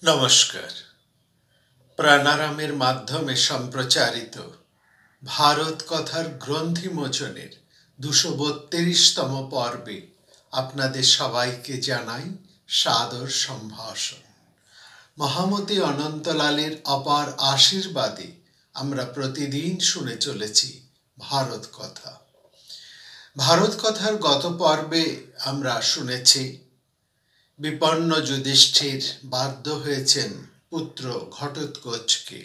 নমস্কার। প্রাণারামের মাধ্যমে সম্প্রচারিত ভারত কথার গ্রন্থি মোচনের ২৩২তম পর্বে আপনাদের সবাইকে জানাই সাদর সম্ভাষণ। মহামতি অনন্তলালের অপার আশীর্বাদে আমরা প্রতিদিন শুনে চলেছি ভারত কথা। ভারত কথার গত পর্বে আমরা শুনেছি বিপন্ন যুধিষ্ঠির বাধ্য হয়েছেন পুত্র ঘটোৎকচকে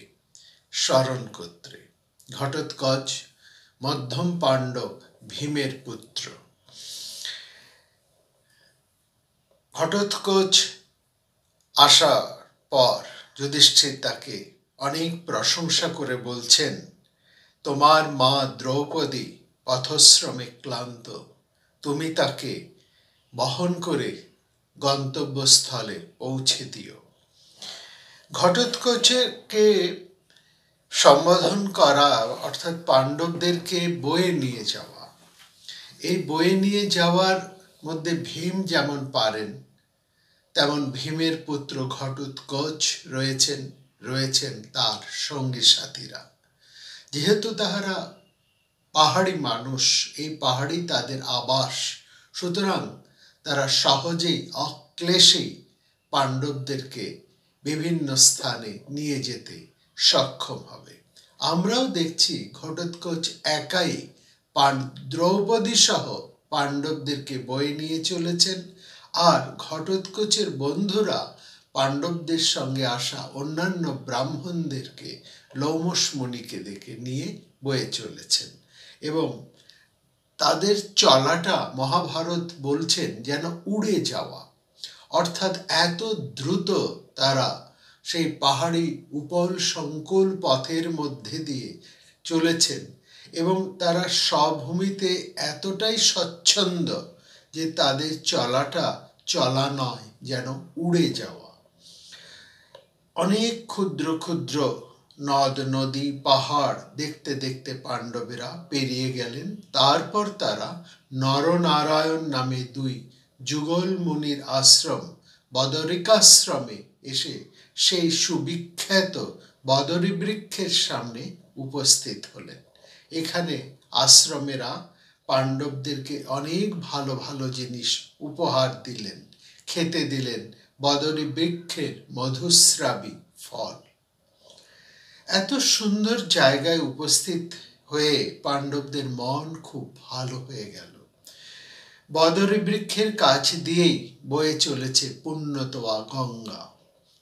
স্মরণ করতে। ঘটোৎকচ মধ্যম পাণ্ডব ভীমের পুত্র। ঘটোৎকচ আসার পর যুধিষ্ঠির তাকে অনেক প্রশংসা করে বলছেন, তোমার মা দ্রৌপদী পথশ্রমে ক্লান্ত, তুমি তাকে বহন করে গন্তব্যস্থলে পৌঁছে দিও। ঘটোৎকচকে সম্বোধন করা অর্থাৎ পাণ্ডবদেরকে বয়ে নিয়ে যাওয়া। এই বয়ে নিয়ে যাওয়ার মধ্যে ভীম যেমন পারেন, তেমন ভীমের পুত্র ঘটোৎকচ রয়েছেন তার সঙ্গী সাথীরা। যেহেতু তাহারা পাহাড়ি মানুষ, এই পাহাড়ি তাদের আবাস, সুতরাং তারা সহজেই অক্লেশেই পাণ্ডবদেরকে বিভিন্ন স্থানে নিয়ে যেতে সক্ষম হবে। আমরাও দেখছি ঘটোৎকচ একাই দ্রৌপদী সহ পাণ্ডবদেরকে বয়ে নিয়ে চলেছেন, আর ঘটোৎকচের বন্ধুরা পাণ্ডবদের সঙ্গে আসা অন্যান্য ব্রাহ্মণদেরকে লোমশ মুনিকে দেখে নিয়ে বয়ে চলেছেন। এবং তাদের চলাটা মহাভারত বলছেন যেন উড়ে যাওয়া, অর্থাৎ এত দ্রুত তারা সেই পাহাড়ি উপল সংকুল পথের মধ্যে দিয়ে চলেছেন এবং তারা স্বভূমিতে এতটাই স্বচ্ছন্দ যে তাদের চলাটা চলা নয়, যেন উড়ে যাওয়া। অনেক ক্ষুদ্র ক্ষুদ্র নদ নদী পাহাড় দেখতে দেখতে পাণ্ডবেরা পেরিয়ে গেলেন। তারপর তারা নরনারায়ণ নামে দুই যুগল মুনির আশ্রম বদরিকাশ্রমে এসে সেই সুবিখ্যাত বদরী বৃক্ষের সামনে উপস্থিত হলেন। এখানে আশ্রমেরা পাণ্ডবদেরকে অনেক ভালো ভালো জিনিস উপহার দিলেন, খেতে দিলেন বদরী বৃক্ষের মধুস্রাবী ফল। এত সুন্দর জায়গায় উপস্থিত হয়ে পাণ্ডবদের মন খুব ভালো হয়ে গেল। বদরী বৃক্ষের কাছ দিয়েই বয়ে চলেছে পুণ্যতোয়া গঙ্গা।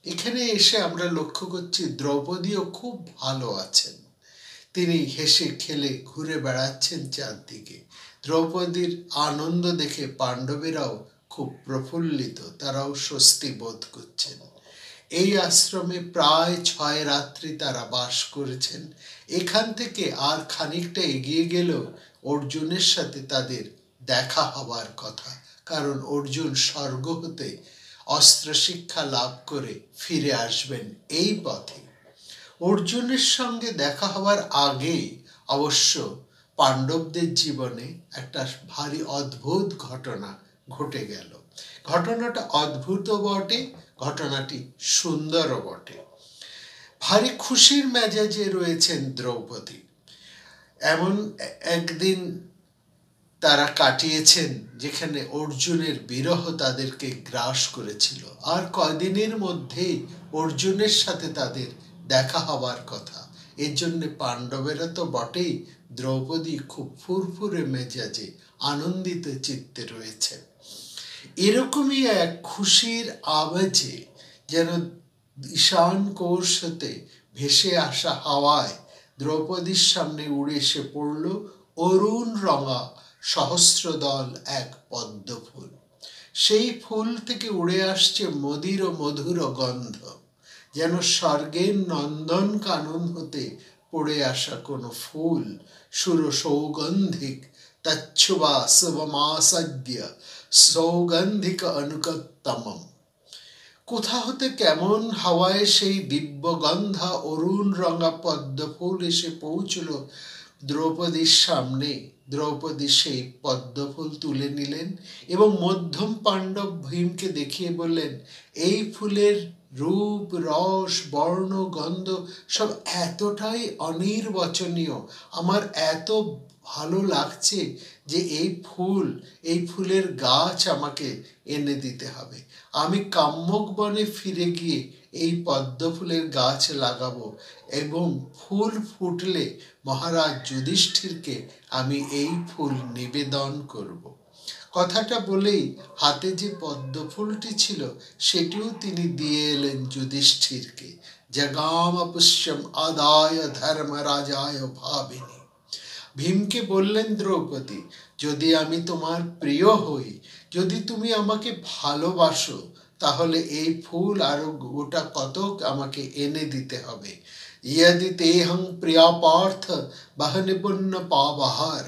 এখানে এসে আমরা লক্ষ্য করছি দ্রৌপদীও খুব ভালো আছেন। তিনি হেসে খেলে ঘুরে বেড়াচ্ছেন চারদিকে। দ্রৌপদীর আনন্দ দেখে পাণ্ডবেরাও খুব প্রফুল্লিত, তারাও স্বস্তি বোধ করছেন। এই আশ্রমে প্রায় 6 রাত্রি তারা বাস করেছেন। এখান থেকে আর খানিকটা এগিয়ে গেলেও অর্জুনের সাথে তাদের দেখা হবার কথা, কারণ অর্জুন স্বর্গ হতে অস্ত্র শিক্ষা লাভ করে ফিরে আসবেন এই পথে। অর্জুনের সঙ্গে দেখা হবার আগেই অবশ্য পাণ্ডবদের জীবনে একটা ভারী অদ্ভুত ঘটনা ঘটে গেল। ঘটনাটা অদ্ভুত বটে, ঘটনাটি সুন্দরও বটে। ভারী খুশির মেজাজে রয়েছেন দ্রৌপদী। এমন একদিন তারা কাটিয়েছেন যেখানে অর্জুনের বিরহ তাদেরকে গ্রাস করেছিল, আর কয়দিনের মধ্যেই অর্জুনের সাথে তাদের দেখা হবার কথা। এর জন্য পাণ্ডবেরা তো বটেই, দ্রৌপদী খুব ফুরফুরে মেজাজে আনন্দিত চিত্তে রয়েছেন। এরকমই এক খুশির আওয়াজে যেন ঈশান কোষ হতে ভেসে আসা হাওয়ায় দ্রৌপদীর সামনে উড়ে এসে পড়ল অরুণ রঙা সহস্রদল এক পদ্ম ফুল। সেই ফুল থেকে উড়ে আসছে মদির ও মধুর গন্ধ, যেন স্বর্গের নন্দন কানন হতে পড়ে আসা কোনো ফুল। সুর সৌগন্ধিক তচ্ছুবা শুভমাসাদ্য সৌগন্ধিক অনুকত্তমম। কোথা হতে কেমন হাওয়ায় সেই দিব্য গন্ধা অরুণ রঙা পদ্ম ফুল এসে পৌঁছল দ্রৌপদীর সামনে। দ্রৌপদী সেই পদ্ম ফুল তুলে নিলেন এবং মধ্যম পাণ্ডব ভীমকে দেখিয়ে বললেন, এই ফুলের রূপ, রস, বর্ণ, গন্ধ সব এতটাই অনির্বচনীয়। আমার এত ভালো লাগছে যে এই ফুলের গাছ আমাকে এনে দিতে হবে। আমি কাম্যক বনে ফিরে গিয়ে এই পদ্ম ফুলের গাছ লাগাবো এবং ফুল ফুটলে মহারাজ যুধিষ্ঠিরকে আমি এই ফুল নিবেদন করব। কথাটা বলেই হাতে যে পদ্ম ফুলটি ছিল সেটিও তিনি দিয়ে এলেন যুধিষ্ঠিরকে। জগাম পুষ্যম আদায় ধর্মরাজায় ভাবিনী। ভীমকে বললেন দ্রৌপদী, যদি আমি তোমার প্রিয় হই, যদি তুমি আমাকে ভালোবাসো, তাহলে এই ফুল আরো গোটা কতক আমাকে এনে দিতে হবে। ইয়দি তেহং প্রিয়া পার্থ বহনে পুণ্য পাবহার।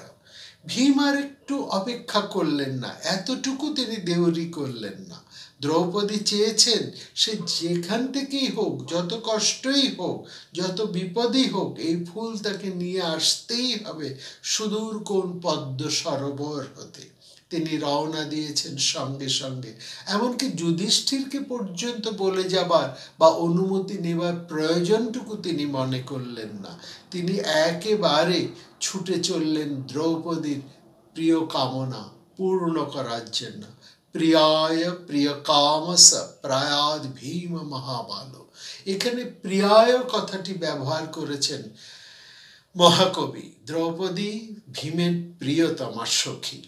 ভীম আর একটু অপেক্ষা করলেন না, এতটুকু তিনি দেউরি করলেন না। দ্রৌপদী চেয়েছেন সে যেখান থেকেই হোক, যত কষ্টই হোক, যত বিপদই হোক, এই ফুল তাকে নিয়ে আসতেই হবে সুদূর কোন পদ্ম সরোবর হতে। তিনি রওনা দিয়েছেন সঙ্গে সঙ্গে। এমনকি যুধিষ্ঠিরকে পর্যন্ত বলে যাবার বা অনুমতি নেবার প্রয়োজনটুকু তিনি মনে করলেন না। তিনি একেবারে ছুটে চললেন দ্রৌপদীর প্রিয় কামনা পূর্ণ করার জন্য। প্রিয়ায় প্রিয় কামস প্রায়াদ ভীম মহাবাল। এখানে প্রিয়ায় কথাটি ব্যবহার করেছেন মহাকবি। দ্রৌপদী ভীমের প্রিয়তমা সখী।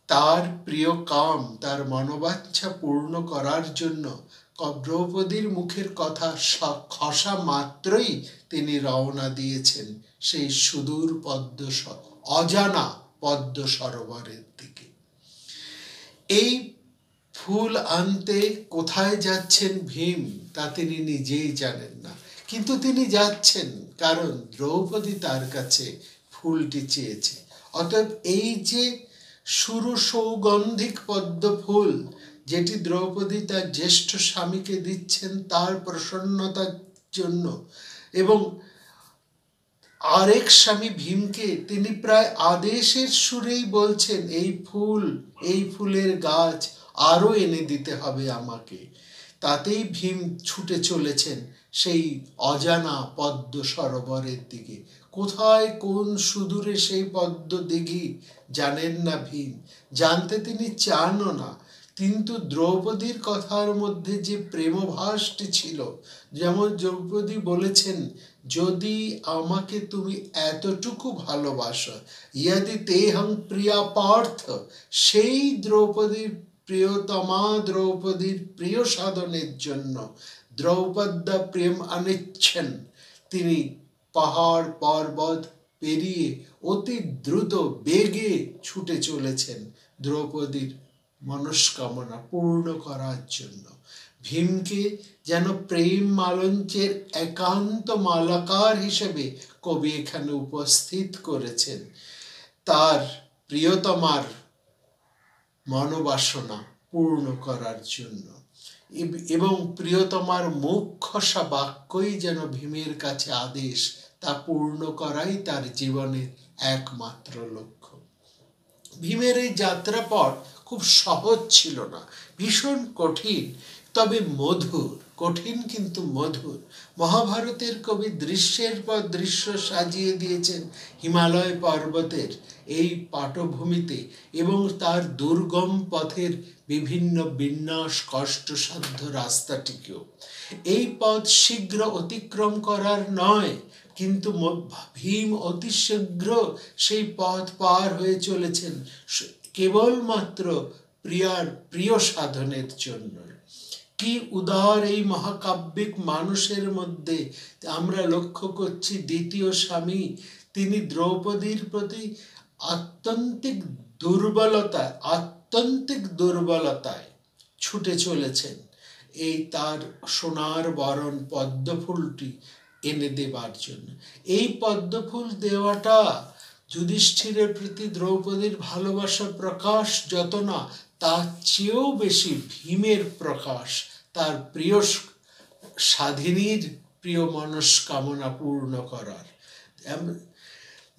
তার প্রিয় কাম, তার মনোবাঞ্ছা পূর্ণ করার জন্য দ্রৌপদীর মুখের কথা খসা মাত্রই তিনি রওনা দিয়েছেন সেই সুদূর অজানা পদ্ম সরোবরের দিকে। এই ফুল আনতে কোথায় যাচ্ছেন ভীম তা তিনি নিজেই জানেন না, কিন্তু তিনি যাচ্ছেন কারণ দ্রৌপদী তার কাছে ফুলটি চেয়েছে। অতএব এই যে সুর সৌগন্ধিক পদ্ম ফুল যেটি দ্রৌপদী তার জ্যেষ্ঠ স্বামীকে দিচ্ছেন তার প্রসন্নতার জন্য, এবং আরেক স্বামী ভীমকে তিনি প্রায় আদেশের সুরেই বলছেন এই ফুলের গাছ আরো এনে দিতে হবে আমাকে, তাতেই ভীম ছুটে চলেছেন সেই অজানা পদ্ম সরোবরের দিকে। কোথায় কোন সুদূরে সেই পদ্ম দিঘি জানেন না ভীম, জানতে তিনি চানও না। কিন্তু দ্রৌপদীর কথার মধ্যে যে প্রেমভাসটি ছিল, যেমন দ্রৌপদী বলেছেন, যদি আমাকে তুমি এতটুকু ভালোবাসো, ইয়াদি তেহং প্রিয়া পার্থ, সেই দ্রৌপদীর প্রিয়তমা দ্রৌপদীর প্রিয় সাধনের জন্য দ্রৌপদ্যা প্রেম অনিচ্ছেন তিনি পাহাড় পর্বত পেরিয়ে অতি দ্রুত বেগে ছুটে চলেছেন দ্রৌপদীর মনস্কামনা পূর্ণ করার জন্য। ভীমকে যেন প্রেম মালঞ্চের একান্ত মালাকার হিসেবে কবি এখানে উপস্থিত করেছেন, তার প্রিয়তমার মনোবাসনা পূর্ণ করার জন্য। এবং প্রিয়তমার মুখ খসা বাক্যই যেন ভীমের কাছে আদেশ, তা পূর্ণ করাই তার জীবনের একমাত্র লক্ষ্য। ভীমের এই যাত্রাপথ খুব সহজ ছিল না, ভীষণ কঠিন, তবে মধুর। কঠিন কিন্তু মধুর। মহাভারতের কবি দৃশ্যের পর দৃশ্য সাজিয়ে দিয়েছেন হিমালয় পর্বতের এই পাটভূমিতে, এবং তার দুর্গম পথের বিভিন্ন বিন্যাস কষ্টসাধ্য রাস্তাটিকেও। এই পথ শীঘ্র অতিক্রম করার নয়, কিন্তু ভীম অতি শীঘ্র সেই পথ পার হয়ে চলেছেন কেবলমাত্র প্রিয় সাধনের জন্য। কি উদার এই মহাকাব্যিক মানুষের মধ্যে আমরা লক্ষ্য করছি দ্বিতীয় স্বামী তিনি দ্রৌপদীর প্রতি আত্যন্তিক দুর্বলতায় ছুটে চলেছেন এই তার সোনার বরণ পদ্মফুলটি এনে দেবার জন্য। এই পদ্মফুল দেওয়াটা যুধিষ্ঠিরের প্রতি দ্রৌপদীর ভালোবাসা প্রকাশ যত না, তার চেয়েও বেশি ভীমের প্রকাশ তার প্রিয় স্বাধীনীর প্রিয় মনস্কামনা পূর্ণ করার।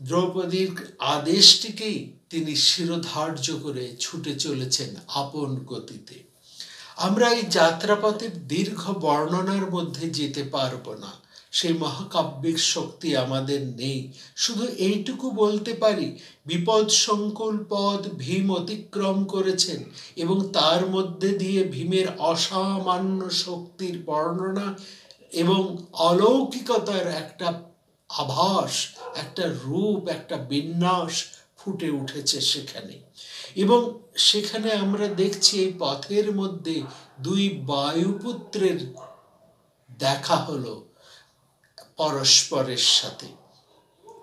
দ্রৌপদীর আদেশটিকেই তিনি শিরোধার্য করে ছুটে চলেছেন আপন গতিতে। আমরা এই যাত্রাপথের দীর্ঘ বর্ণনার মধ্যে যেতে পারবো না, সেই মহাকাব্যিক শক্তি আমাদের নেই। শুধু এইটুকু বলতে পারি, বিপদ সংকুল পথ ভীম অতিক্রম করেছেন এবং তার মধ্যে দিয়ে ভীমের অসামান্য শক্তির বর্ণনা এবং অলৌকিকতার একটা আভাস, একটা রূপ, একটা বিন্যাস ফুটে উঠেছে সেখানে। এবং সেখানে আমরা দেখছি এই পথের মধ্যে দুই বায়ুপুত্রের দেখা হলো পরস্পরের সাথে।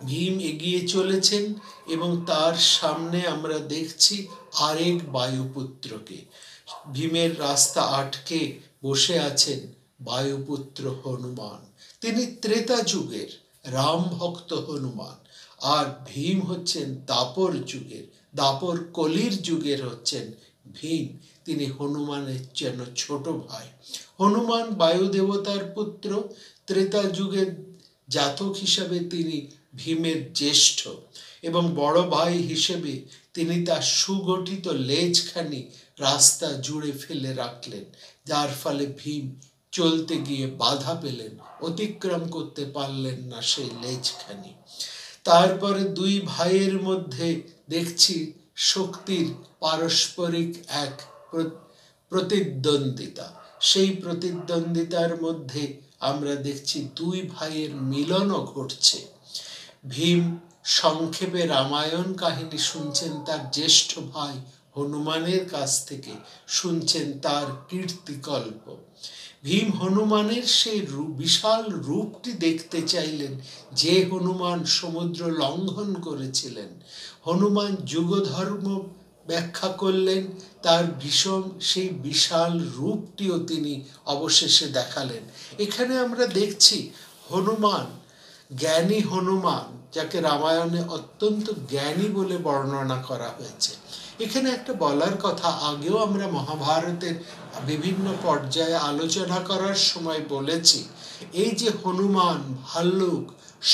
ভীম এগিয়ে চলেছেন এবং তার সামনে আমরা দেখছি আরেক বায়ুপুত্রকে। ভীমের রাস্তা আটকে বসে আছেন বায়ুপুত্র হনুমান। তিনি ত্রেতা যুগের রাম ভক্ত হনুমান, আর ভীম হচ্ছেন দাপর যুগের, দাপর কলির যুগের হচ্ছেন ভীম। তিনি হনুমানের যেন ছোট ভাই। হনুমান বায়ু দেবতার পুত্র, ত্রেতা যুগের জাতক হিসাবে তিনি ভীমের জ্যেষ্ঠ এবং বড় ভাই হিসেবে তিনি তার সুগঠিত লেজখানি রাস্তা জুড়ে ফেলে রাখলেন, যার ফলে ভীম চলতে গিয়ে বাধা পেলেন, অতিক্রম করতে পারলেন না সেই লেজখানি। তারপরে দুই ভাইয়ের মধ্যে দেখছি শক্তির পারস্পরিক এক প্রতিদ্বন্দ্বিতা। সেই প্রতিদ্বন্দ্বিতার মধ্যে আমরা দেখছি দুই ভাইয়ের মিলনও ঘটছে। ভীম সংক্ষেপে রামায়ণ কাহিনী শুনছেন তার জ্যেষ্ঠ ভাই হনুমানের কাছ থেকে, শুনছেন তার কীর্তিকল্প। ভীম হনুমানের সেই বিশাল রূপটি দেখতে চাইলেন, যে হনুমান সমুদ্র লঙ্ঘন করেছিলেন। হনুমান যুগধর্ম ব্যাখ্যা করলেন, তার ভীষণ সেই বিশাল রূপটিও তিনি অবশেষে দেখালেন। এখানে আমরা দেখছি হনুমান, জ্ঞানী হনুমান, যাকে রামায়ণে অত্যন্ত জ্ঞানী বলে বর্ণনা করা হয়েছে। এখানে একটা বলার কথা, আগেও আমরা মহাভারতের বিভিন্ন পর্যায়ে আলোচনা করার সময় বলেছি, এই যে হনুমান, ভাল্লুক,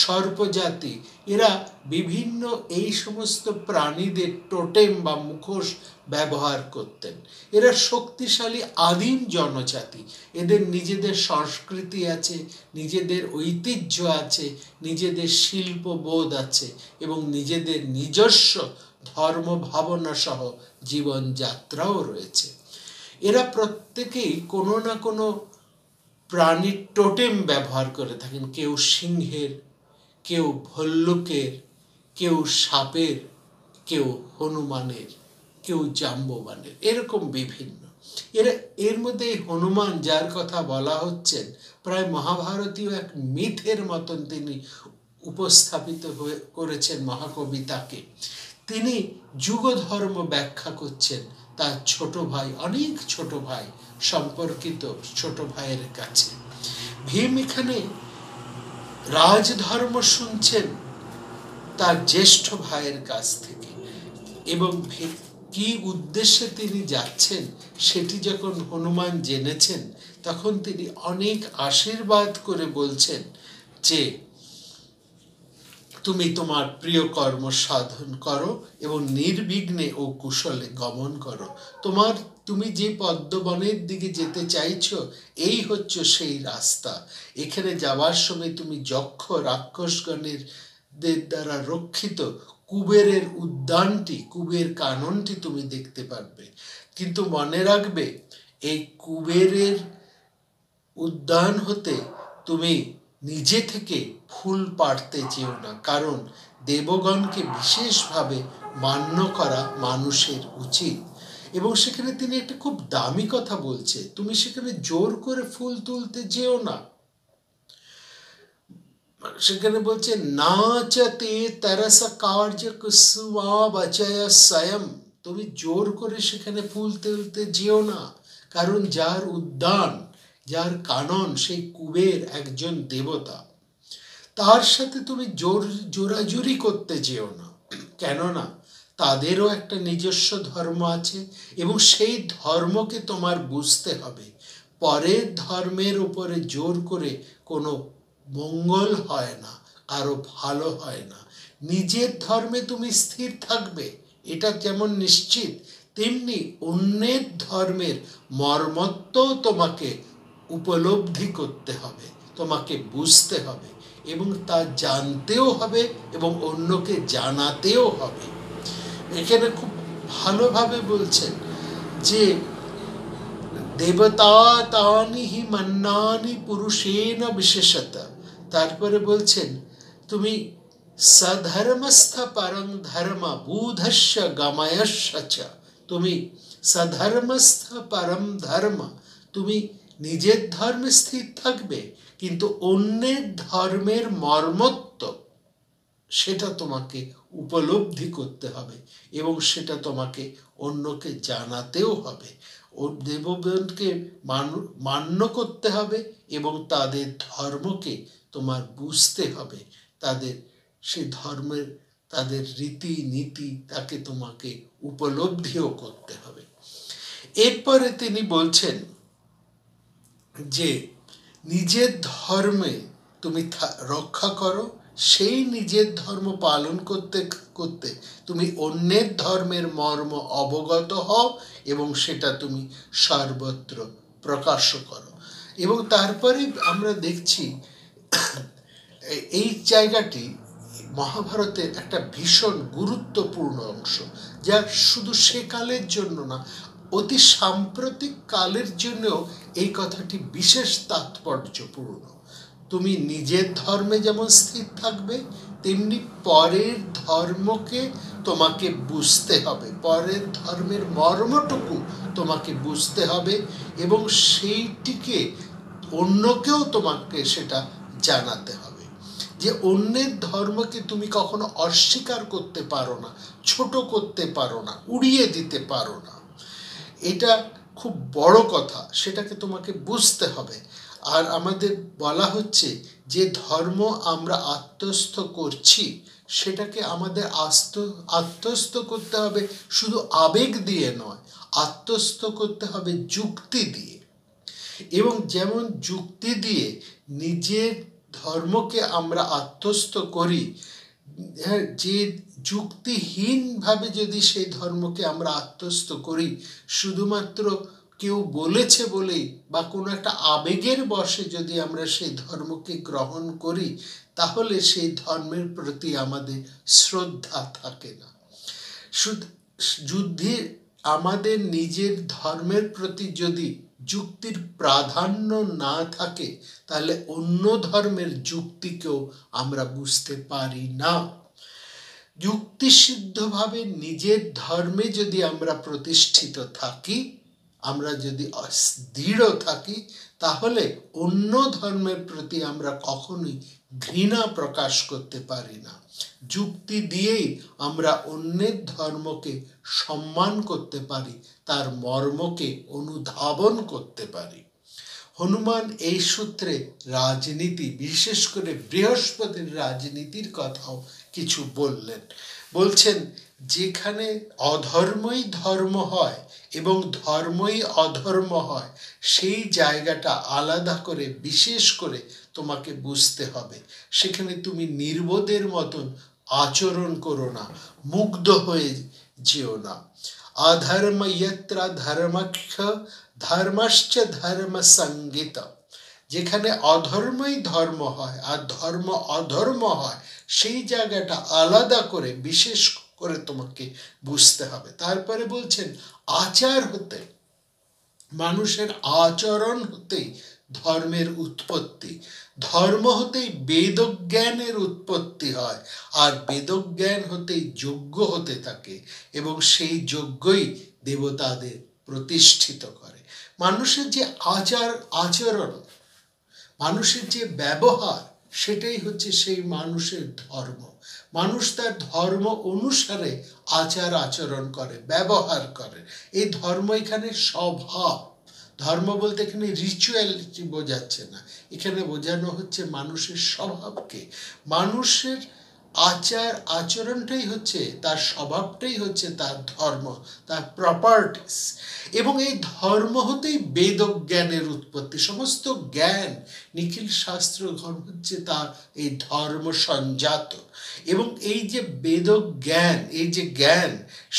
সর্পজাতি, এরা বিভিন্ন এই সমস্ত প্রাণীদের টোটেম বা মুখোশ ব্যবহার করতেন। এরা শক্তিশালী আদিম জনজাতি, এদের নিজেদের সংস্কৃতি আছে, নিজেদের ঐতিহ্য আছে, নিজেদের শিল্পবোধ আছে এবং নিজেদের নিজস্ব ধর্ম ভাবনা সহ জীবনযাত্রাও রয়েছে। এরা প্রত্যেকেই কোনো না কোনো প্রাণীর টোটেম ব্যবহার করে থাকেন, কেউ সিংহের, কেউ ভল্লুকের, কেউ সাপের, কেউ হনুমানের, কেউ জাম্ববানের, এরকম বিভিন্ন। এর মধ্যে হনুমান যার কথা বলা হচ্ছেন, প্রায় মহাভারতীয় এক মিথের মতন তিনি উপস্থাপিত করেছেন মহাকবিতাকে। তিনি যুগধর্ম ব্যাখ্যা করছেন তার ছোট ভাই, অনেক ছোট ভাই সম্পর্কিত ছোট ভাইয়ের কাছে। ভীম এখানে রাজধর্ম শুনছেন তার জ্যেষ্ঠ ভাইয়ের কাছ থেকে, এবং কি উদ্দেশ্যে তিনি যাচ্ছেন সেটি যখন হনুমান জেনেছেন, তখন তিনি অনেক আশীর্বাদ করে বলছেন যে তুমি তোমার প্রিয় কর্ম সাধন করো এবং নির্বিঘ্নে ও কুশলে গমন করো। তুমি যে পদ্মবনের দিকে যেতে চাইছো, এই হচ্ছে সেই রাস্তা। এখানে যাওয়ার সময় তুমি যক্ষ রাক্ষসগণের দ্বারা রক্ষিত কুবেরের উদ্যানটি, কুবের কাননটি তুমি দেখতে পারবে। কিন্তু মনে রাখবে, এই কুবেরের উদ্যান হতে তুমি নিজে থেকে ফুল পাড়তে যেও না, কারণ দেবগণকে বিশেষভাবে মান্য করা মানুষের উচিত। এবং সেখানে তিনি একটা খুব দামি কথা বলছে, তুমি সেখানে জোর করে ফুল তুলতে যেও না। সেখানে বলছে নাচতে তরস কার্য কুসুমা বচয় স্বয়ং, তুমি জোর করে সেখানে ফুল তুলতে যেও না, কারণ যার উদ্যান, যার কানন, সেই কুবের একজন দেবতা। তার সাথে তুমি জোরাজুরি করতে যেও না, কেননা তাদেরও একটা নিজস্ব ধর্ম আছে এবং সেই ধর্মকে তোমার বুঝতে হবে। পরের ধর্মের উপরে জোর করে কোনো মঙ্গল হয় না, আরো ভালো হয় না। নিজের ধর্মে তুমি স্থির থাকবে, এটা যেমন নিশ্চিত, তেমনি অন্যের ধর্মের মর্মত্বও তোমাকে উপলব্ধি করতে হবে, তোমাকে বুঝতে হবে এবং তা জানতেও হবে এবং অন্যকে জানাতেও হবে। এখানে খুব ভালোভাবে বলছেন যে দেবতা তানি হি মন্নানি পুরুষেন বিশেষত। তারপরে বলছেন তুমি সধর্মস্থ পরং ধর্ম বুধস্য গময়স্য চ। তুমি সধর্মস্থ পরম ধর্ম, তুমি নিজের ধর্মে স্থির থাকবে, কিন্তু অন্যের ধর্মের মর্মত্ব সেটা তোমাকে উপলব্ধি করতে হবে এবং সেটা তোমাকে অন্যকে জানাতেও হবে। ও দেবগণকে মান্য করতে হবে এবং তাদের ধর্মকে তোমার বুঝতে হবে, তাদের সেই ধর্মের তাদের রীতি নীতি তাকে তোমাকে উপলব্ধিও করতে হবে। এরপরে তিনি বলছেন যে নিজের ধর্মে তুমি রক্ষা করো, সেই নিজের ধর্ম পালন করতে করতে তুমি অন্যের ধর্মের মর্ম অবগত হও এবং সেটা তুমি সর্বত্র প্রকাশ করো। এবং তারপরে আমরা দেখছি এই জায়গাটি মহাভারতের একটা ভীষণ গুরুত্বপূর্ণ অংশ, যা শুধু সেকালের জন্য না, অতি সাম্প্রতিক কালের জন্যও এই কথাটি বিশেষ তাৎপর্যপূর্ণ। তুমি নিজের ধর্মে যেমন স্থির থাকবে, তেমনি পরের ধর্মকে তোমাকে বুঝতে হবে, পরের ধর্মের মর্মটুকু তোমাকে বুঝতে হবে এবং সেইটিকে অন্যকেও তোমাকে সেটা জানাতে হবে। যে অন্যের ধর্মকে তুমি কখনো অস্বীকার করতে পারো না, ছোট করতে পারো না, উড়িয়ে দিতে পারো না, এটা খুব বড় কথা, সেটাকে তোমাকে বুঝতে হবে। আর আমাদের বলা হচ্ছে যে ধর্ম আমরা আত্মস্থ করছি, সেটাকে আমাদের আত্মস্থ করতে হবে শুধু আবেগ দিয়ে নয়, আত্মস্থ করতে হবে যুক্তি দিয়ে। এবং যেমন যুক্তি দিয়ে নিজের ধর্মকে আমরা আত্মস্থ করি, যে যুক্তিহীনভাবে যদি সেই ধর্মকে আমরা আত্মস্থ করি, শুধুমাত্র কেউ বলেছে বলেই বা কোনো একটা আবেগের বশে যদি আমরা সেই ধর্মকে গ্রহণ করি, তাহলে সেই ধর্মের প্রতি আমাদের শ্রদ্ধা থাকে না। যুদ্ধে আমাদের নিজের ধর্মের প্রতি যদি যুক্তির প্রাধান্য না থাকে, তাহলে অন্য ধর্মের যুক্তিকেও আমরা বুঝতে পারি না। যুক্তিসিদ্ধভাবে নিজের ধর্মে যদি আমরা প্রতিষ্ঠিত থাকি, আমরা যদি দৃঢ় থাকি, তাহলে অন্য ধর্মের প্রতি আমরা কখনোই ঘৃণা প্রকাশ করতে পারি না। যুক্তি দিয়েই আমরা অন্যের ধর্মকে সম্মান করতে পারি, তার মর্মকে অনুধাবন করতে পারি। হনুমান এই সূত্রে রাজনীতি, বিশেষ করে বৃহস্পতির রাজনীতির কথাও কিছু বললেন। বলছেন যেখানে অধর্মই ধর্ম হয় এবং ধর্মই অধর্ম হয়, সেই জায়গাটা আলাদা করে বিশেষ করে তোমাকে বুঝতে হবে। সেখানে তুমি নির্বোধের মতন আচরণ করো না, মুগ্ধ হয়ে যেও না। অধর্ম যত্র ধর্মক্ষ ধর্মশ্চ ধর্ম সঙ্গীত। যেখানে অধর্মই ধর্ম হয় আর ধর্ম অধর্ম হয়, সেই জায়গাটা আলাদা করে বিশেষ করে তোমাকে বুঝতে হবে। তারপরে বলছেন আচার হতে, মানুষের আচরণ হতেই ধর্মের উৎপত্তি, ধর্ম হতেই বেদজ্ঞানের উৎপত্তি হয়, আর বেদজ্ঞান হতেই যজ্ঞ হতে থাকে এবং সেই যজ্ঞই দেবতাদের প্রতিষ্ঠিত করে। মানুষের যে আচরণ, মানুষের যে ব্যবহার, সেটাই হচ্ছে সেই মানুষের ধর্ম। মানুষ তার ধর্ম অনুসারে আচার আচরণ করে, ব্যবহার করে। এই ধর্ম এখানে স্বভাব। ধর্ম বলতে এখানে রিচুয়ালিটি বোঝাচ্ছে না, এখানে বোঝানো হচ্ছে মানুষের স্বভাবকে। মানুষের আচার আচরণটাই হচ্ছে তার স্বভাবটাই হচ্ছে তার ধর্ম, তার প্রপার্টিস। এবং এই ধর্ম হতেই বেদজ্ঞানের উৎপত্তি। সমস্ত জ্ঞান, নিখিল শাস্ত্র ধর্ম হচ্ছে তার এই ধর্ম সঞ্জাত। এবং এই যে বেদজ্ঞান, এই যে জ্ঞান,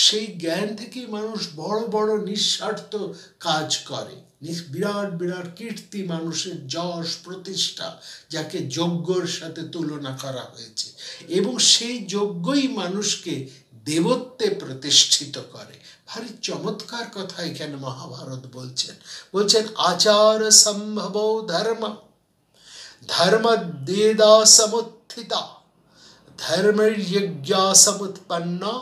সেই জ্ঞান থেকে মানুষ বড় বড় নিঃস্বার্থ কাজ করে। বিরাট বিরাট কীর্তি, মানুষের যশ প্রতিষ্ঠা, যাকে যজ্ঞর সাথে তুলনা করা হয়েছে। এবং সেই যজ্ঞই মানুষকে দেবত্বে প্রতিষ্ঠিত করে। ভারী চমৎকার কথা এখানে মহাভারত বলছেন আচার সম্ভব ধর্ম, ধর্ম দেদা সমুত্থিতা, ধর্মের যজ্ঞা সমুৎপন্না,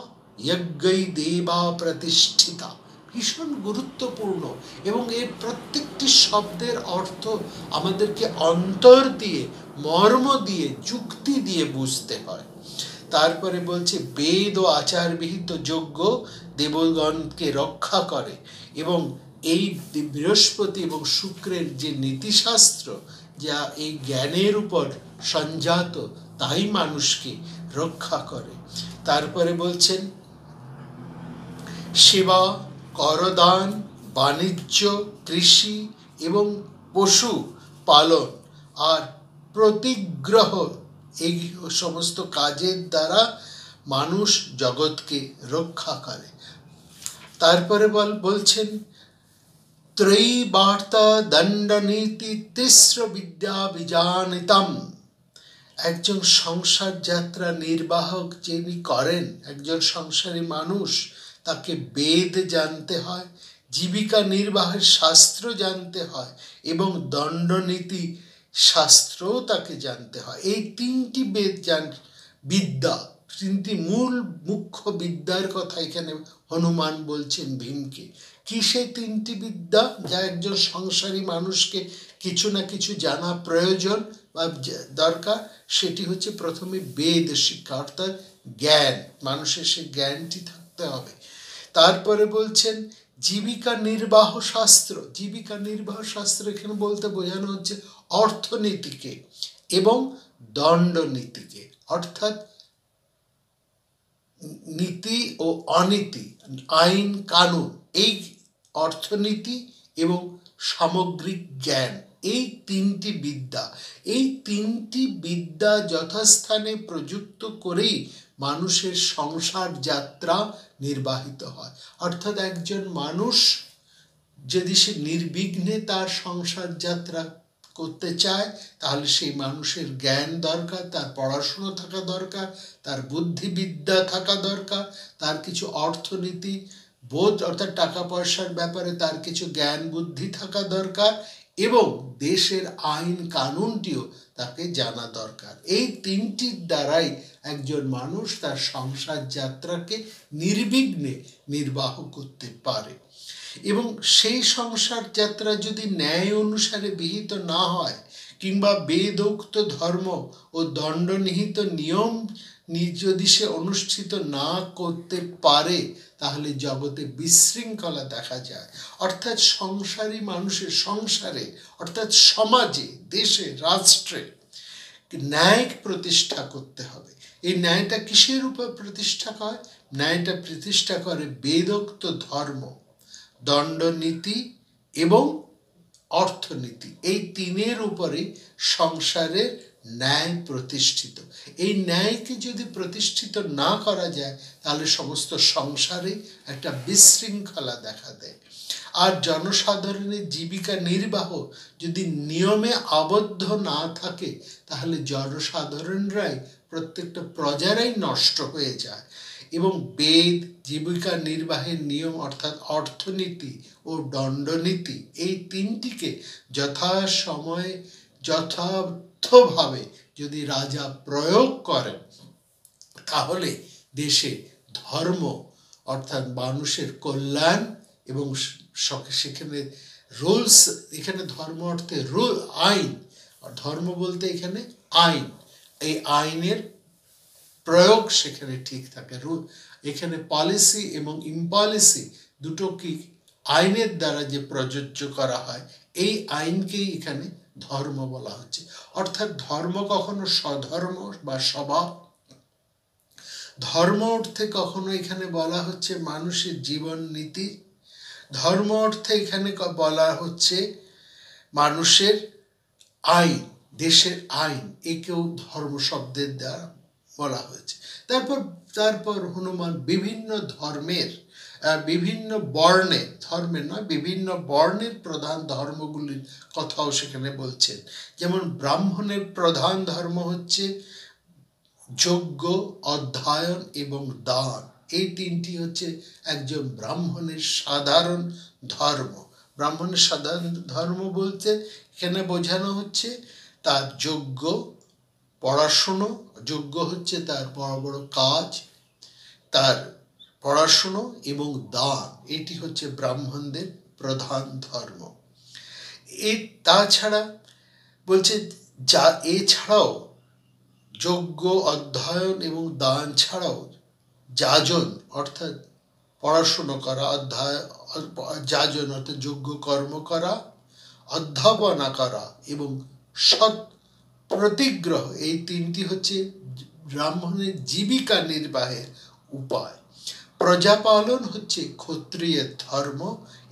যজ্ঞই দেবা প্রতিষ্ঠিতা। ভীষণ গুরুত্বপূর্ণ। এবং এর প্রত্যেকটি শব্দের অর্থ আমাদেরকে অন্তর দিয়ে, মর্ম দিয়ে, যুক্তি দিয়ে বুঝতে হয়। তারপরে বলছে বেদ ও আচার বিহিত যজ্ঞ দেবগণকে রক্ষা করে। এবং এই বৃহস্পতি এবং শুক্রের যে নীতিশাস্ত্র, যা এই জ্ঞানের উপর সঞ্জাত, তাই মানুষকে রক্ষা করে। তারপরে বলছেন সেবা, করদান, বাণিজ্য, কৃষি এবং পশু পালন আর প্রতিগ্রহ, এই সমস্ত কাজের দ্বারা মানুষ জগৎকে রক্ষা করে। তারপরে বলছেন ত্রয়ীবার্তা দণ্ড নীতি তিস্র বিদ্যা বিজানিতম। একজন সংসার যাত্রা নির্বাহক যিনি করেন, একজন সংসারী মানুষ, তাকে বেদ জানতে হয়, জীবিকা নির্বাহের শাস্ত্র জানতে হয় এবং দণ্ডনীতি শাস্ত্রও তাকে জানতে হয়। এই তিনটি বিদ্যা, তিনটি মুখ্য বিদ্যার কথা এখানে হনুমান বলছেন ভীমকে। কি সেই তিনটি বিদ্যা যা একজন সংসারী মানুষকে কিছু না কিছু জানা প্রয়োজন বা দরকার? সেটি হচ্ছে প্রথমে বেদ শিক্ষা, অর্থাৎ জ্ঞান। মানুষের সে জ্ঞানটি থাকতে হবে। তারপরে বলছেন জীবিকা নির্বাহ শাস্ত্র। জীবিকা নির্বাহ শাস্ত্র এখানে বলতে বোঝানো হচ্ছে অর্থনীতিকে এবং দণ্ডনীতিকে, অর্থাৎ নীতি ও অনীতি, আইন কানুন, এই অর্থনীতি এবং সামগ্রিক জ্ঞান, এই তিনটি বিদ্যা, এই তিনটি বিদ্যা যথাস্থানে প্রযুক্ত করেই মানুষের সংসার যাত্রা নির্বাহিত হয়। অর্থাৎ একজন মানুষ যদি সে নির্বিঘ্নে তার সংসার যাত্রা করতে চায়, তাহলে সেই মানুষের জ্ঞান দরকার, তার পড়াশুনো থাকা দরকার, তার বুদ্ধিবিদ্যা থাকা দরকার, তার কিছু অর্থনীতি বোধ, অর্থাৎ টাকা পয়সার ব্যাপারে তার কিছু জ্ঞান বুদ্ধি থাকা দরকার, এবং দেশের আইন কানুনটিও তাকে জানা দরকার। এই তিনটির দ্বারাই একজন মানুষ তার সংসার যাত্রাকে নির্বিঘ্নে নির্বাহ করতে পারে। এবং সেই সংসার যাত্রা যদি ন্যায় অনুসারে বিহিত না হয়, কিংবা বেদোক্ত ধর্ম ও দণ্ডনিহিত নিয়ম যদি সে অনুষ্ঠিত না করতে পারে, তাহলে জগতে বিশৃঙ্খলা দেখা যায়। অর্থাৎ সংসারী মানুষের সংসারে, অর্থাৎ সমাজে, দেশে, রাষ্ট্রে ন্যায় প্রতিষ্ঠা করতে হবে। এই ন্যায়টা কিসের উপর প্রতিষ্ঠা হয়? ন্যায়টা প্রতিষ্ঠা করে বেদোক্ত ধর্ম, দণ্ডনীতি এবং অর্থনীতি, এই তিনের উপরে সংসারের ন্যায় প্রতিষ্ঠিত। এই ন্যায়কে যদি প্রতিষ্ঠিত না করা যায়, তাহলে সমস্ত সংসারে একটা বিশৃঙ্খলা দেখা দেয়। আর জনসাধারণের জীবিকা নির্বাহ যদি নিয়মে আবদ্ধ না থাকে, তাহলে জনসাধারণরাই, প্রত্যেকটা প্রজারাই নষ্ট হয়ে যায়। এবং বেদ, জীবিকা নির্বাহের নিয়ম অর্থাৎ অর্থনীতি ও দণ্ডনীতি, এই তিনটিকে যথাসময়ে যথার্থভাবে যদি রাজা প্রয়োগ করেন, তাহলে দেশে ধর্ম অর্থাৎ মানুষের কল্যাণ এবং সেখানে রুলস, এখানে ধর্ম অর্থে রুল, আইন, ধর্ম বলতে এখানে আইন, এই আইনের প্রয়োগ সেখানে ঠিক থাকে। এখানে পলিসি এবং ইমপলিসি দুটো কি আইনের দ্বারা যে প্রযোজ্য করা হয়, এই আইনকেই এখানে ধর্ম বলা হচ্ছে। অর্থাৎ ধর্ম কখনো স্বধর্ম বা স্বভাব ধর্ম অর্থে কখনো এখানে বলা হচ্ছে মানুষের জীবন নীতি, ধর্ম অর্থে এখানে বলা হচ্ছে মানুষের আইন, দেশের আইন, একেও ধর্ম শব্দের দ্বারা বলা হয়েছে। তারপর তারপর হনুমান বিভিন্ন ধর্মের বিভিন্ন বর্ণের, ধর্মের নয়, বিভিন্ন বর্ণের প্রধান ধর্মগুলির কথাও সেখানে বলছেন। যেমন ব্রাহ্মণের প্রধান ধর্ম হচ্ছে যজ্ঞ, অধ্যয়ন এবং দান। এই তিনটি হচ্ছে একজন ব্রাহ্মণের সাধারণ ধর্ম। ব্রাহ্মণের সাধারণ ধর্ম বলতে এখানে বোঝানো হচ্ছে তার যজ্ঞ, পড়াশুনো, যজ্ঞ হচ্ছে তার বড় বড় কাজ, তার পড়াশুনো এবং দান, এটি হচ্ছে ব্রাহ্মণদের প্রধান ধর্ম। তাছাড়া বলছে যা এছাড়াও যজ্ঞ, অধ্যয়ন এবং দান ছাড়াও যাজন অর্থাৎ পড়াশুনো করা, যাজন অর্থাৎ যজ্ঞ কর্ম করা, অধ্যাপনা করা এবং সৎ প্রতিগ্রহ, এই তিনটি হচ্ছে ব্রাহ্মণের জীবিকা নির্বাহের উপায়। প্রজাপালন হচ্ছে ক্ষত্রিয়ের ধর্ম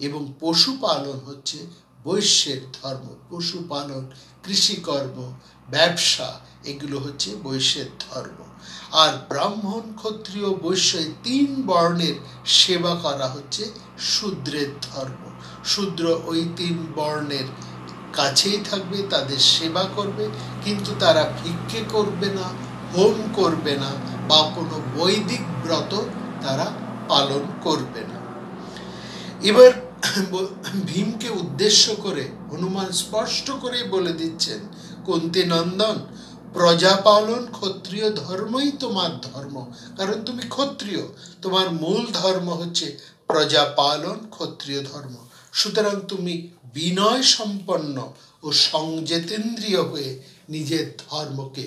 এবং পশুপালন হচ্ছে বৈশ্যের ধর্ম। পশুপালন, কৃষিকর্ম, ব্যবসা, এগুলো হচ্ছে বৈশ্যের ধর্ম। আর ব্রাহ্মণ, ক্ষত্রিয়, বৈশ্য এই তিন বর্ণের সেবা করা হচ্ছে শূদ্রের ধর্ম। শূদ্র ওই তিন বর্ণের কাছেই থাকবে, তাদের সেবা করবে, কিন্তু তারা ভিক্ষে করবে না, হোম করবে না বা কোনো বৈদিক ব্রত তারা পালন করবে না। এবার ভীমকে উদ্দেশ্য করে হনুমান স্পষ্ট করে বলে দিচ্ছেন, কুন্তী নন্দন, প্রজাপালন ক্ষত্রিয় ধর্মই তোমার ধর্ম, কারণ তুমি ক্ষত্রিয়, তোমার মূল ধর্ম হচ্ছে প্রজাপালন, ক্ষত্রিয় ধর্ম। সুতরাং তুমি বিনয় সম্পন্ন ও সংযতেন্দ্রিয় হয়ে নিজের ধর্মকে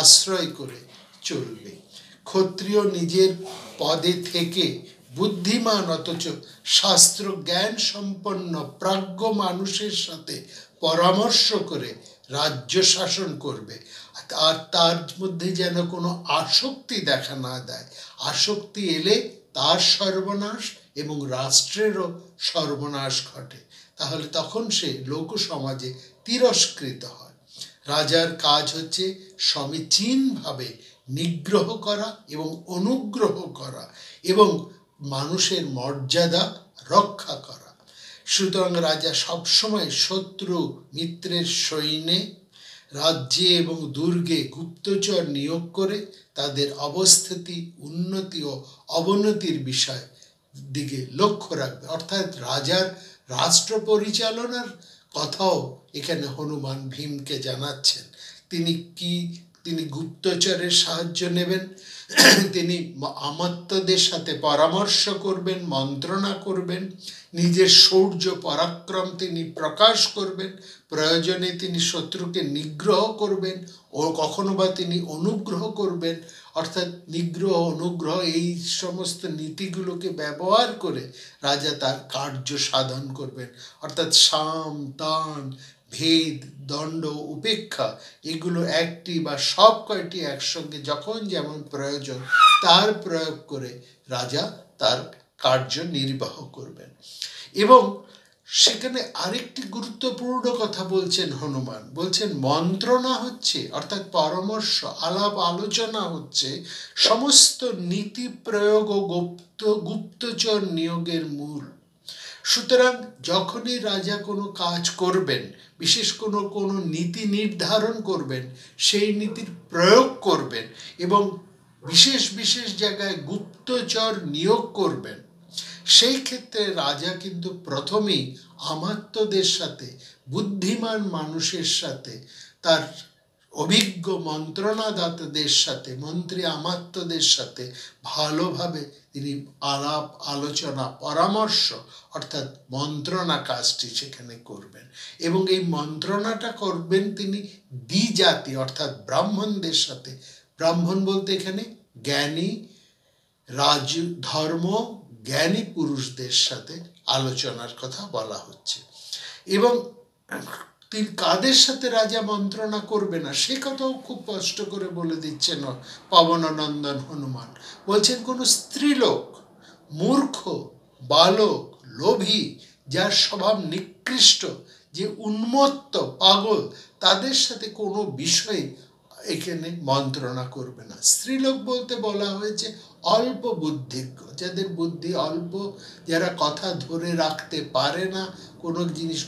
আশ্রয় করে চলবে। ক্ষত্রিয় নিজের পদে থেকে বুদ্ধিমান অথচ শাস্ত্র জ্ঞান সম্পন্ন প্রাজ্ঞ মানুষের সাথে পরামর্শ করে রাজ্য শাসন করবে, আর তার মধ্যে যেন কোনো আসক্তি দেখা না দেয়। আসক্তি এলে তার সর্বনাশ এবং রাষ্ট্রেরও সর্বনাশ ঘটে, তাহলে তখন সে লোক সমাজে তিরস্কৃত হয়। রাজার কাজ হচ্ছে সমীচীনভাবে নিগ্রহ করা এবং অনুগ্রহ করা এবং মানুষের মর্যাদা রক্ষা করা। সুতরাং রাজা সবসময় শত্রু মিত্রের সৈন্যে, রাজ্যে এবং দুর্গে গুপ্তচর নিয়োগ করে তাদের অবস্থিতি, উন্নতি ও অবনতির বিষয় দিকে লক্ষ্য রাখবে। অর্থাৎ রাজার রাষ্ট্র পরিচালনার কথাও এখানে হনুমান ভীমকে জানাচ্ছেন। তিনি গুপ্তচরের সাহায্য নেবেন, তিনি আমাত্যদের সাথে পরামর্শ করবেন, মন্ত্রণা করবেন, নিজের শৌর্য পরাক্রম তিনি প্রকাশ করবেন, প্রয়োজনে তিনি শত্রুকে নিগ্রহ করবেন ও কখনো বা তিনি অনুগ্রহ করবেন। অর্থাৎ নিগ্রহ, অনুগ্রহ, এই সমস্ত নীতিগুলোকে ব্যবহার করে রাজা তার কার্য সাধন করবেন। অর্থাৎ সাম, দান, ভেদ, দণ্ড, উপেক্ষা, এগুলো একটি বা সব কয়টি একসঙ্গে যখন যেমন প্রয়োজন তার প্রয়োগ করে রাজা তার কার্য নির্বাহ করবেন। এবং সেখানে আরেকটি গুরুত্বপূর্ণ কথা বলছেন হনুমান, বলছেন মন্ত্রণা হচ্ছে, অর্থাৎ পরামর্শ, আলাপ আলোচনা হচ্ছে সমস্ত নীতি প্রয়োগ ও গুপ্তচর নিয়োগের মূল। সুতরাং যখনই রাজা কোনো কাজ করবেন, বিশেষ কোনো নীতি নির্ধারণ করবেন, সেই নীতির প্রয়োগ করবেন এবং বিশেষ বিশেষ জায়গায় গুপ্তচর নিয়োগ করবেন, সেই ক্ষেত্রে রাজা কিন্তু প্রথমেই আমাত্যদের সাথে, বুদ্ধিমান মানুষের সাথে, তার অভিজ্ঞ মন্ত্রণাদাতাদের সাথে, মন্ত্রী আমাত্যদের সাথে ভালোভাবে তিনি আলাপ আলোচনা, পরামর্শ অর্থাৎ মন্ত্রণা কাজটি সেখানে করবেন। এবং এই মন্ত্রণাটা করবেন তিনি দ্বিজাতি অর্থাৎ ব্রাহ্মণদের সাথে। ব্রাহ্মণ বলতে এখানে জ্ঞানী, ধর্ম জ্ঞানী পুরুষদের সাথে আলোচনার কথা বলা হচ্ছে। এবং তিনি কাদের সাথে রাজা মন্ত্রণা করবে না সে কথাও খুব স্পষ্ট করে বলে দিচ্ছেন পবননন্দন হনুমান। বলছেন কোনো স্ত্রীলোক, মূর্খ, বালক, লোভী, যার স্বভাব নিকৃষ্ট, যে উন্মত্ত, পাগল, তাদের সাথে কোনো বিষয়ে এখানে মন্ত্রণা করবে না। স্ত্রীলোক বলতে বলা হয়েছে অল্প বুদ্ধিজ্ঞ, যাদের বুদ্ধি অল্প, যারা কথা ধরে রাখতে পারে না, কোনো জিনিস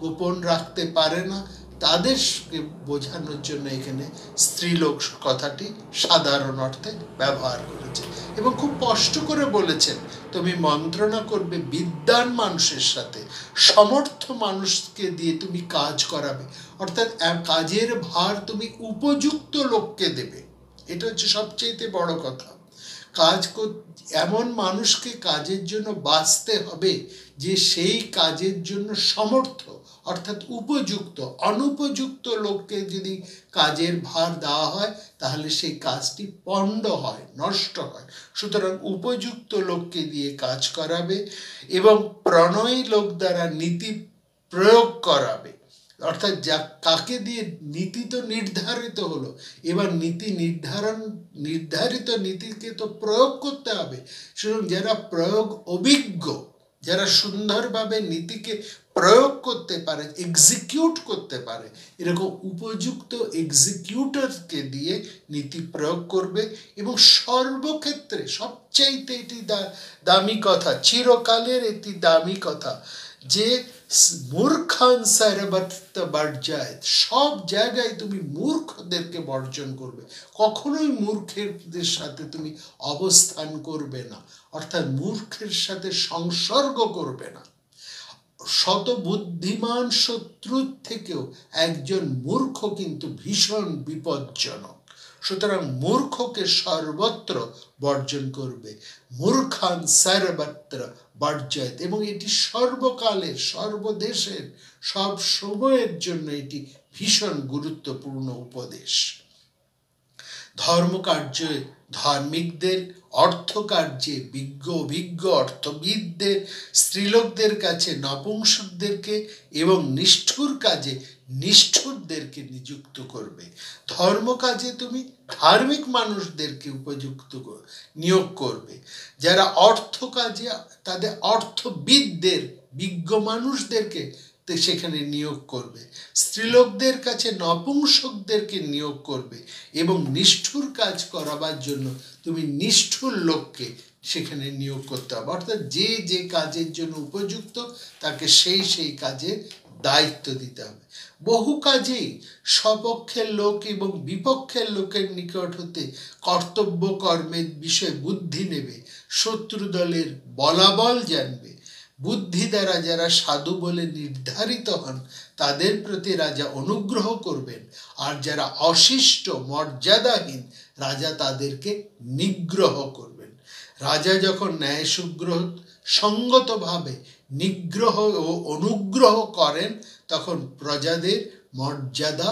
গোপন রাখতে পারে না, তাদেরকে বোঝানোর জন্য এখানে স্ত্রীলোক কথাটি সাধারণ অর্থে ব্যবহার করেছে এবং খুব স্পষ্ট করে বলেছেন তুমি মন্ত্রণা করবে বিদ্বান মানুষের সাথে, সমর্থ মানুষকে দিয়ে তুমি কাজ করাবে, অর্থাৎ কাজের ভার তুমি উপযুক্ত লোককে দেবে। এটা হচ্ছে সবচেয়ে বড় কথা। এমন মানুষকে কাজের জন্য বাঁচতে হবে যে সেই কাজের জন্য সমর্থ, অর্থাৎ উপযুক্ত। অনুপযুক্ত লোককে যদি কাজের ভার দেওয়া হয় তাহলে সেই কাজটি পণ্ড হয়, নষ্ট হয়। সুতরাং উপযুক্ত লোককে দিয়ে কাজ করাবে এবং প্রণয়ী লোক দ্বারা নীতি প্রয়োগ করাবে, অর্থাৎ কাকে দিয়ে নীতি তো নির্ধারিত হলো, এবার নির্ধারিত নীতিকে তো প্রয়োগ করতে হবে। সুতরাং যারা প্রয়োগ অভিজ্ঞ, যারা সুন্দরভাবে নীতিকে প্রয়োগ করতে পারে, এক্সিকিউট করতে পারে, এরকম উপযুক্ত এক্সিকিউটরকে দিয়ে নীতি প্রয়োগ করবে। এবং সর্বক্ষেত্রে সবচাইতে এটি দামি কথা, চিরকালের এটি দামি কথা, যে মূর্খান সর্বত্র বর্জয়েৎ, সব জায়গায় তুমি মূর্খদেরকে বর্জন করবে, কখনোই মূর্খদের সাথে তুমি অবস্থান করবে না, অর্থাৎ মূর্খের সাথে সংসর্গ করবে না। শত বুদ্ধিমান শত্রুর থেকেও একজন মূর্খ কিন্তু ভীষণ বিপজ্জনক। সুতরাং মূর্খকে সর্বত্র বর্জন করবে, মূর্খান সর্বত্র বর্জয়েৎ, এবং এটি সর্বকালের, সর্বদেশের, সব সময়ের জন্য এটি ভীষণ গুরুত্বপূর্ণ উপদেশ। ধর্মকার্যে ধার্মিকদের, অর্থকার্যে অভিজ্ঞ অর্থবিদদের, স্ত্রীলোকদের কাছে নপুংসকদেরকে এবং নিষ্ঠুর কাজে নিষ্ঠুরদেরকে নিযুক্ত করবে। ধর্মকাজে তুমি ধার্মিক মানুষদেরকে নিয়োগ করবে, যারা অর্থ কাজে তাদের অর্থবিদদের, বিজ্ঞ মানুষদেরকে সেখানে নিয়োগ করবে, স্ত্রীলোকদের কাছে নপুংসকদেরকে নিয়োগ করবে এবং নিষ্ঠুর কাজ করাবার জন্য তুমি নিষ্ঠুর লোককে সেখানে নিয়োগ করতে হবে। অর্থাৎ যে যে কাজের জন্য উপযুক্ত তাকে সেই কাজের দায়িত্ব দিতে হবে। বহু কাজেই স্বপক্ষের লোক এবং বিপক্ষের লোকের নিকট হতে কর্তব্য কর্মের বিষয়ে বুদ্ধি নেবে, শত্রু দলের বলাবল জানবে। বুদ্ধি দ্বারা যারা সাধু বলে নির্ধারিত হন তাদের প্রতি রাজা অনুগ্রহ করবেন, আর যারা অশিষ্ট মর্যাদাহীন রাজা তাদেরকে নিগ্রহ করবেন। রাজা যখন ন্যায় সঙ্গতভাবে নিগ্রহ ও অনুগ্রহ করেন তখন প্রজাদের মর্যাদা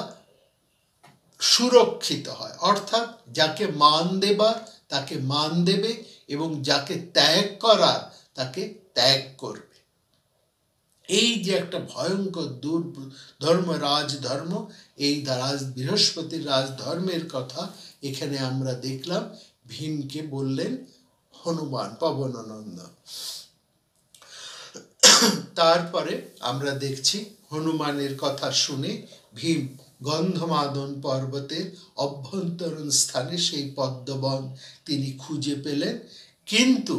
সুরক্ষিত হয়, অর্থাৎ যাকে মান দেবার তাকে মান দেবে এবং যাকে ত্যাগ করার তাকে ত্যাগ করবে। এই যে একটা ভয়ঙ্কর রাজধর্ম, এই বৃহস্পতির রাজধর্মের কথা এখানে আমরা দেখলাম। ভীমকে বললেন হনুমান, পবননন্দন। তারপরে আমরা দেখছি হনুমানের কথা শুনে ভীম গন্ধমাদন পর্বতের অভ্যন্তরীণ স্থানে সেই পদ্মবন তিনি খুঁজে পেলেন, কিন্তু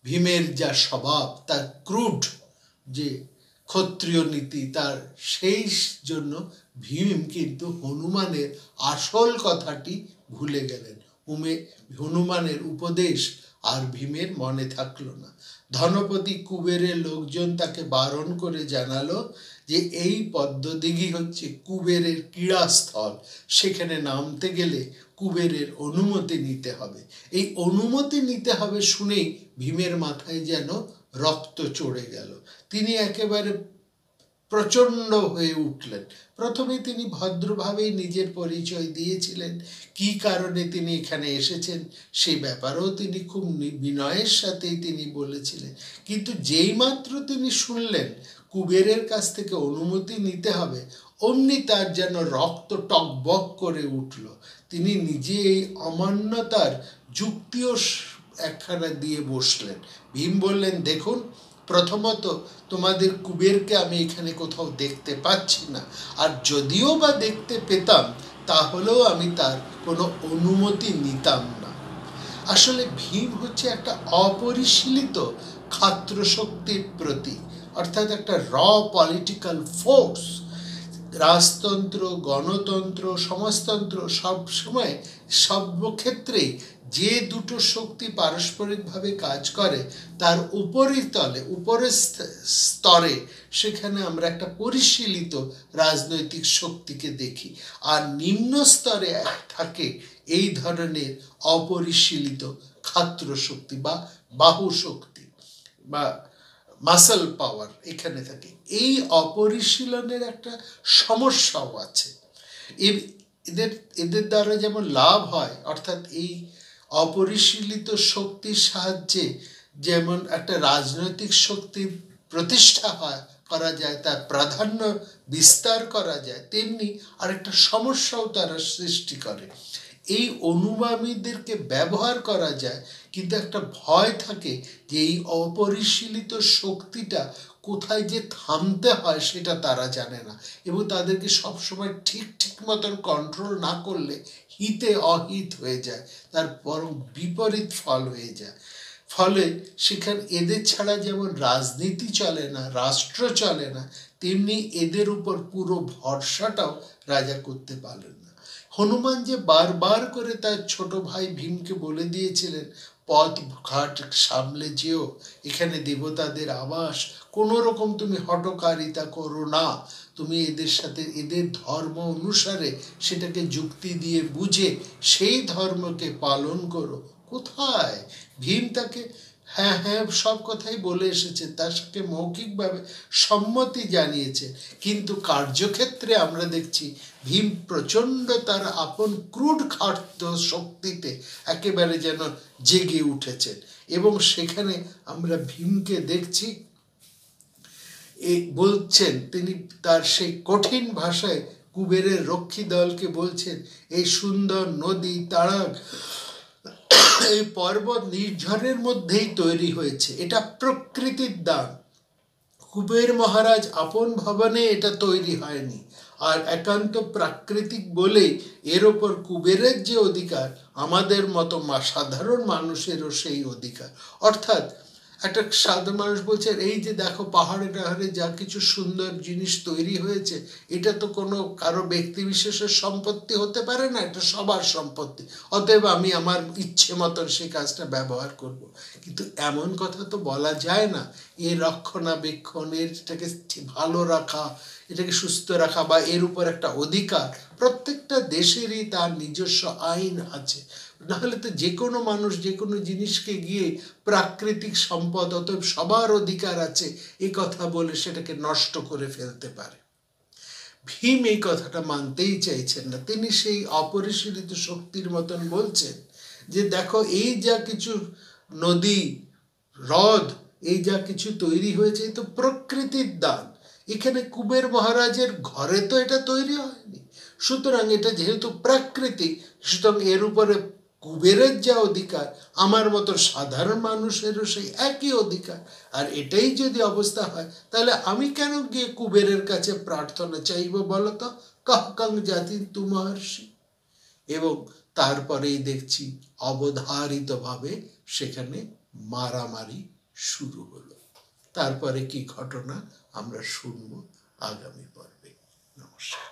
ভীমের যা স্বভাব, তার ক্রুড যে ক্ষত্রিয় নীতি, তার সেই জন্য ভীম কিন্তু হনুমানের আসল কথাটি ভুলে গেলেন। হনুমানের উপদেশ আর ভীমের মনে থাকলো না। ধনপতি কুবেরের লোকজন তাকে বারণ করে জানালো যে এই পদ্মদিঘি হচ্ছে কুবেরের ক্রীড়াস্থল, সেখানে নামতে গেলে কুবেরের অনুমতি নিতে হবে। এই অনুমতি নিতে হবে শুনেই ভীমের মাথায় যেন রক্ত চড়ে গেল। তিনি একেবারে প্রচণ্ড হয়ে উঠলেন। প্রথমে তিনি ভদ্রভাবেই নিজের পরিচয় দিয়েছিলেন, কি কারণে তিনি এখানে এসেছেন সেই ব্যাপারেও তিনি খুব বিনয়ের সাথেই তিনি বলেছিলেন, কিন্তু যেই মাত্র তিনি শুনলেন কুবেরের কাছ থেকে অনুমতি নিতে হবে, অমনি তার যেন রক্ত টকবক করে উঠল। তিনি নিজে এই অমান্যতার যুক্তিও একখানা দিয়ে বসলেন। ভীম বললেন, দেখুন, প্রথমত তোমাদের কুবেরকে আমি এখানে কোথাও দেখতে পাচ্ছি না, আর যদিও বা দেখতে পেতাম তাহলেও আমি তার কোনো অনুমতি নিতাম না। আসলে ভীম হচ্ছে একটা অপরিশীলিত ক্ষাত্র শক্তির প্রতীক, অর্থাৎ একটা র পলিটিক্যাল ফোর্স। রাজতন্ত্র, গণতন্ত্র, সমাজতন্ত্র সবসময় সর্বক্ষেত্রেই যে দুটো শক্তি পারস্পরিকভাবে কাজ করে তার উপরিতলে, উপরের স্তরে সেখানে আমরা একটা পরিশীলিত রাজনৈতিক শক্তিকে দেখি, আর নিম্ন স্তরে থাকে এই ধরনের অপরিশীলিত ক্ষাত্র শক্তি বা বাহু শক্তি বা মাসল পাওয়ার এখানে থাকে। এই অপরিশীলনের একটা সমস্যাও আছে। এদের দ্বারা যেমন লাভ হয়, অর্থাৎ এই অপরিশীলিত শক্তির সাহায্যে যেমন একটা রাজনৈতিক শক্তি প্রতিষ্ঠা করা যায়, তার প্রাধান্য বিস্তার করা যায়, তেমনি আরেকটা সমস্যাও তারা সৃষ্টি করে। এই অনুগামীদেরকে ব্যবহার করা যায়, কিন্তু একটা ভয় থাকে যে এই অপরিশীলিত শক্তিটা কোথায় যে থামতে হয় সেটা তারা জানে না, এবং তাদেরকে সবসময় ঠিক মতন কন্ট্রোল না করলে হিতে অহিত হয়ে যায়, তার বরং বিপরীত ফল হয়ে যায়। ফলে সেখানে এদের ছাড়া যেমন রাজনীতি চলে না, রাষ্ট্র চলে না, তেমনি এদের উপর পুরো ভরসাটাও রাজা করতে পারলেন না। হনুমান যে বারবার করে তার ছোট ভাই ভীমকে বলে দিয়েছিলেন, পথ ঘাট সামলে যেও, এখানে দেবতাদের আবাস, কোনো রকম তুমি হঠকারিতা করো না, তুমি এদের সাথে এদের ধর্ম অনুসারে সেটাকে যুক্তি দিয়ে বুঝে সেই ধর্মকে পালন করো। কোথায়? ভীম তাকে হ্যাঁ সব কথাই বলে এসেছে, তার সাথে মৌখিকভাবে সম্মতি জানিয়েছে, কিন্তু কার্যক্ষেত্রে আমরা দেখছি ভীম প্রচণ্ড তার আপন ক্রুড খাদ্য শক্তিতে একেবারে যেন জেগে উঠেছেন, এবং সেখানে আমরা ভীমকে দেখছি বলছেন, তিনি তার সেই কঠিন ভাষায় কুবেরের রক্ষী দলকে বলছেন, এই সুন্দর নদী তাড়াগ এই পর্বত নির্ঝরের মধ্যেই তৈরি হয়েছে, এটা প্রকৃতির দান। কুবের মহারাজ আপন ভবনে এটা তৈরি হয়নি, আর একান্ত প্রাকৃতিক বলেই এর ওপর কুবেরের যে অধিকার, আমাদের মতো সাধারণ মানুষেরও সেই অধিকার। অর্থাৎ একটা সাধারণ মানুষ বলছে, এই যে দেখো পাহাড়ে টাহাড়ে যা কিছু সুন্দর জিনিস তৈরি হয়েছে, এটা তো কোনো কারো ব্যক্তি বিশেষের সম্পত্তি হতে পারে না, এটা সবার সম্পত্তি, অতএব আমি আমার ইচ্ছে মতন সেই কাজটা ব্যবহার করব। কিন্তু এমন কথা তো বলা যায় না। এর রক্ষণাবেক্ষণ, এটাকে ভালো রাখা, এটাকে সুস্থ রাখা বা এর উপর একটা অধিকার প্রত্যেকটা দেশেরই তার নিজস্ব আইন আছে। নাহলে তো যে কোনো মানুষ যে কোনো জিনিসকে গিয়ে প্রাকৃতিক সম্পদ, অতএব সবার অধিকার আছে এই কথা বলে সেটাকে নষ্ট করে ফেলতে পারে। ভীম এই কথাটা মানতেই চাইছেন না। তিনি সেই অপরিশীলিত শক্তির মতন বলছেন যে দেখো, এই যা কিছু নদী, হ্রদ, এই যা কিছু তৈরি হয়েছে, এই তো প্রকৃতির দান। এখানে কুবের মহারাজের ঘরে তো এটা তৈরি হয়নি, সুতরাং এটা যেহেতু প্রাকৃতিক, সুতরাং এর উপরে কুবেরের যা অধিকার, আমার মতো সাধারণ মানুষেরও সেই একই অধিকার। আর এটাই যদি অবস্থা হয়, তাহলে আমি কেন গিয়ে কুবেরের কাছে প্রার্থনা চাইব বলতো? কাহকাং জাতি তু মহর্ষি। এবং তারপরেই দেখছি অবধারিতভাবে সেখানে মারামারি শুরু হলো। তারপরে কি ঘটনা আমরা শুনবো আগামী পর্বে। নমস্কার।